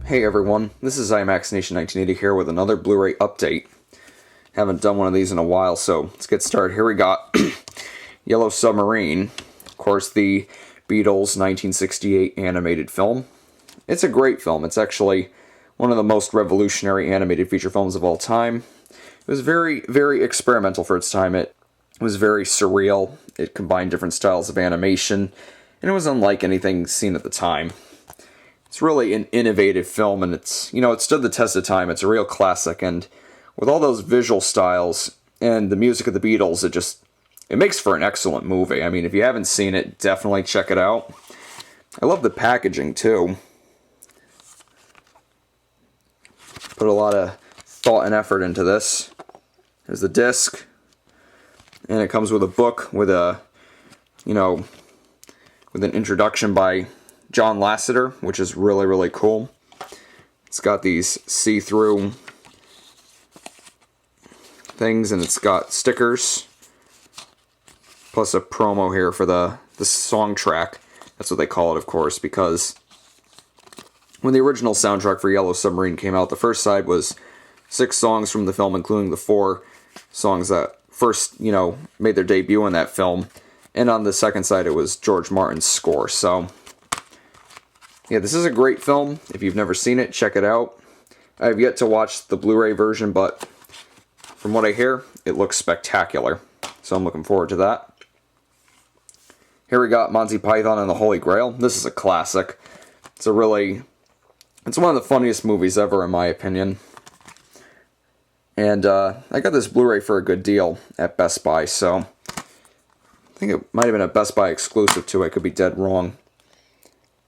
Hey everyone, this is IMAXNation1980 here with another Blu-ray update. Haven't done one of these in a while, so let's get started. Here we got Yellow Submarine, of course the Beatles 1968 animated film. It's a great film. It's actually one of the most revolutionary animated feature films of all time. It was very, very experimental for its time. It was very surreal. It combined different styles of animation, and it was unlike anything seen at the time. It's really an innovative film, and it stood the test of time. It's a real classic, and with all those visual styles and the music of the Beatles, it makes for an excellent movie. I mean, if you haven't seen it, definitely check it out. I love the packaging, too. Put a lot of thought and effort into this. There's the disc, and it comes with a book with with an introduction by John Lasseter, which is really, really cool. It's got these see-through things, and it's got stickers, plus a promo here for the song track. That's what they call it, of course, because when the original soundtrack for Yellow Submarine came out, the first side was 6 songs from the film, including the 4 songs that first, made their debut in that film. And on the second side, it was George Martin's score. So yeah, this is a great film. If you've never seen it, check it out. I have yet to watch the Blu-ray version, but from what I hear, it looks spectacular. So I'm looking forward to that. Here we got Monty Python and the Holy Grail. This is a classic. It's one of the funniest movies ever, in my opinion. And I got this Blu-ray for a good deal at Best Buy, so I think it might have been a Best Buy exclusive too. I could be dead wrong.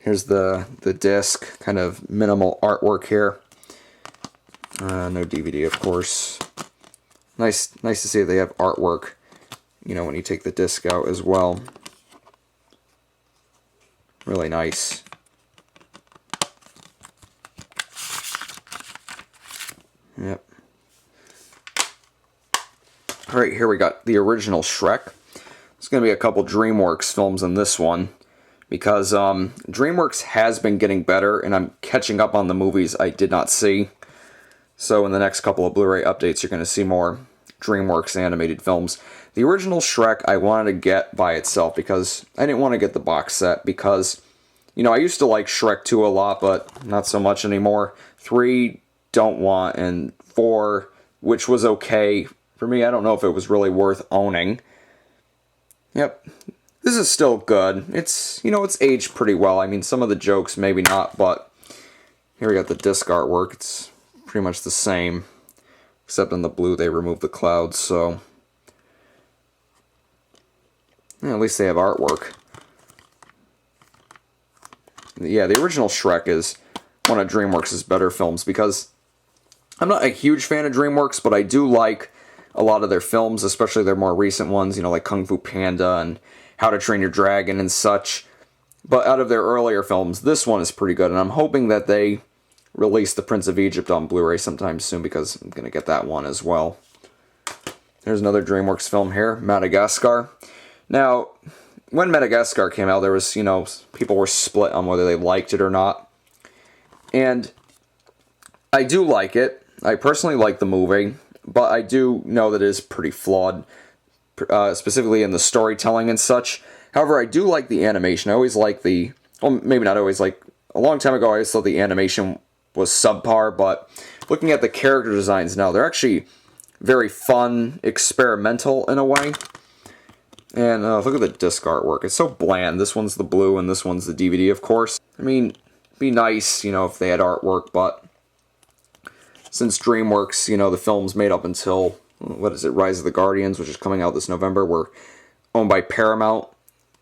Here's the disc, kind of minimal artwork here. No DVD, of course. Nice to see they have artwork, when you take the disc out as well. Really nice. Yep. Alright, here we got the original Shrek. There's going to be a couple DreamWorks films in this one, because DreamWorks has been getting better, and I'm catching up on the movies I did not see. So in the next couple of Blu-ray updates, you're going to see more DreamWorks animated films. The original Shrek I wanted to get by itself, because I didn't want to get the box set, because, I used to like Shrek 2 a lot, but not so much anymore. 3, don't want, and 4, which was okay. For me, I don't know if it was really worth owning. Yep. This is still good. It's aged pretty well. I mean, some of the jokes, maybe not, but here we got the disc artwork. It's pretty much the same, except in the blue they removed the clouds, so yeah, at least they have artwork. Yeah, the original Shrek is one of DreamWorks' better films, because I'm not a huge fan of DreamWorks, but I do like a lot of their films, especially their more recent ones, like Kung Fu Panda and How to Train Your Dragon and such. But out of their earlier films, this one is pretty good, and I'm hoping that they release The Prince of Egypt on Blu-ray sometime soon, because I'm going to get that one as well. There's another DreamWorks film here, Madagascar. Now, when Madagascar came out, there was, people were split on whether they liked it or not. And I do like it. I personally like the movie, but I do know that it is pretty flawed, specifically in the storytelling and such. However, I do like the animation. I always like maybe not always, a long time ago I always thought the animation was subpar, but looking at the character designs now, they're actually very fun, experimental in a way. And look at the disc artwork. It's so bland. This one's the blue and this one's the DVD, of course. I mean, it'd be nice, if they had artwork, but since DreamWorks, the films made up until, Rise of the Guardians, which is coming out this November, were owned by Paramount.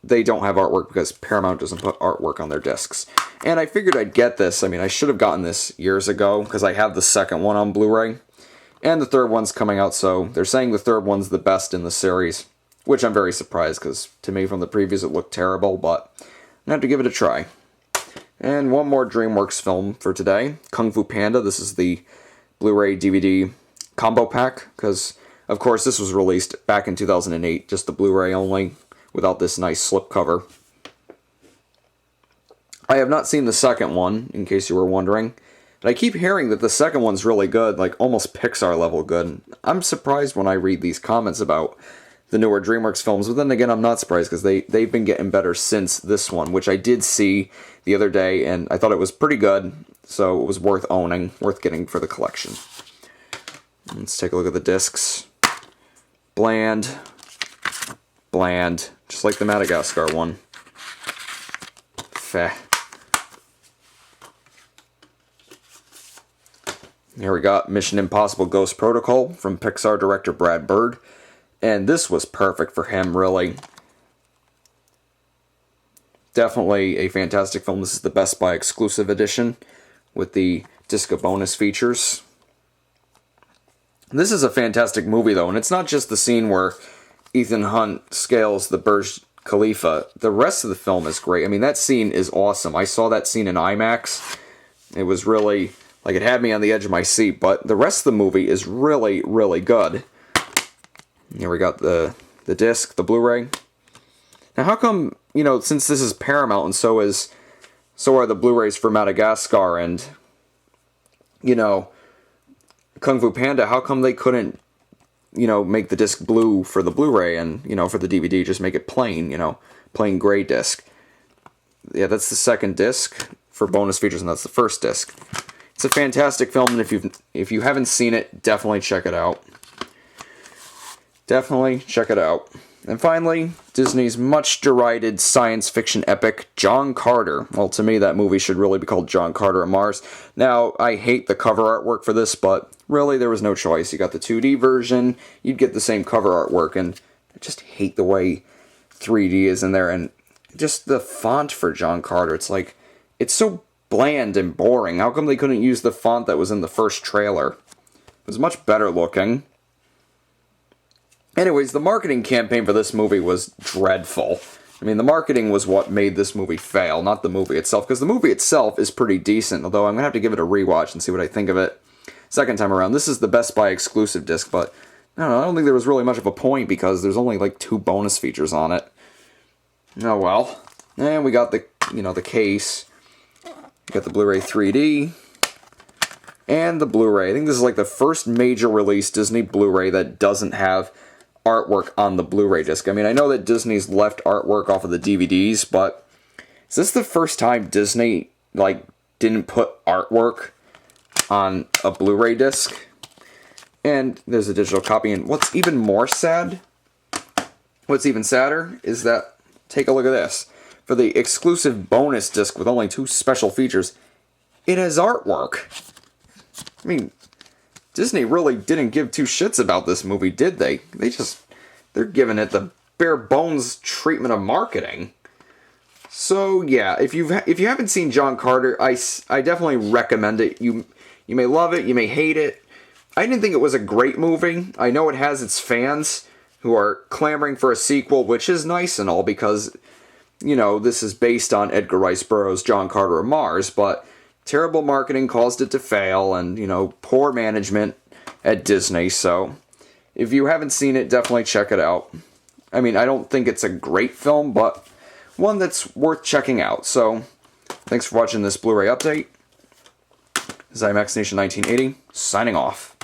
They don't have artwork because Paramount doesn't put artwork on their discs. And I figured I'd get this. I mean, I should have gotten this years ago, because I have the second one on Blu-ray. And the third one's coming out, so they're saying the third one's the best in the series, which I'm very surprised, because to me from the previews it looked terrible, but I'm going to have to give it a try. And one more DreamWorks film for today, Kung Fu Panda. This is the Blu-ray DVD combo pack, because of course this was released back in 2008, just the Blu-ray only, without this nice slipcover. I have not seen the second one, in case you were wondering. And I keep hearing that the second one's really good, like almost Pixar level good. And I'm surprised when I read these comments about the newer DreamWorks films, but then again, I'm not surprised because they've been getting better since this one, which I did see the other day, and I thought it was pretty good, so it was worth owning, worth getting for the collection. Let's take a look at the discs. Bland, bland, just like the Madagascar one. Feh. Here we got Mission Impossible Ghost Protocol from Pixar director Brad Bird. And this was perfect for him, really. Definitely a fantastic film. This is the Best Buy exclusive edition with the disc of bonus features. This is a fantastic movie, though, and it's not just the scene where Ethan Hunt scales the Burj Khalifa. The rest of the film is great. I mean, that scene is awesome. I saw that scene in IMAX. It was really, like, it had me on the edge of my seat, but the rest of the movie is really, really good. Here we got the disc, the Blu-ray. Now, how come, you know, since this is Paramount and so are the Blu-rays for Madagascar and, you know, Kung Fu Panda, how come they couldn't, you know, make the disc blue for the Blu-ray and, you know, for the DVD, just make it plain, you know, plain gray disc? Yeah, that's the second disc for bonus features, and that's the first disc. It's a fantastic film, and if you haven't seen it, definitely check it out. Definitely check it out. And finally, Disney's much derided science fiction epic, John Carter. Well, to me, that movie should really be called John Carter on Mars. Now, I hate the cover artwork for this, but really, there was no choice. You got the 2D version, you'd get the same cover artwork, and I just hate the way 3D is in there, and just the font for John Carter. It's like, it's so bland and boring. How come they couldn't use the font that was in the first trailer? It was much better looking. Anyways, the marketing campaign for this movie was dreadful. I mean, the marketing was what made this movie fail, not the movie itself, because the movie itself is pretty decent, although I'm going to have to give it a rewatch and see what I think of it second time around. This is the Best Buy exclusive disc, but I don't think there was really much of a point because there's only like 2 bonus features on it. Oh well. And we got the, you know, the case. We got the Blu-ray 3D. And the Blu-ray. I think this is like the first major release Disney Blu-ray that doesn't have artwork on the Blu-ray disc. I mean, I know that Disney's left artwork off of the DVDs, but is this the first time Disney, like, didn't put artwork on a Blu-ray disc? And there's a digital copy, and what's even more sad, what's even sadder, is that, take a look at this. For the exclusive bonus disc with only 2 special features, it has artwork. I mean, Disney really didn't give 2 shits about this movie, did they? They're giving it the bare bones treatment of marketing. So yeah, if you haven't seen John Carter, I definitely recommend it. You may love it, you may hate it. I didn't think it was a great movie. I know it has its fans who are clamoring for a sequel, which is nice and all because, you know, this is based on Edgar Rice Burroughs' John Carter of Mars, but terrible marketing caused it to fail, and, you know, poor management at Disney, so if you haven't seen it, definitely check it out. I mean, I don't think it's a great film, but one that's worth checking out. So, thanks for watching this Blu-ray update. Zymax Nation 1980, signing off.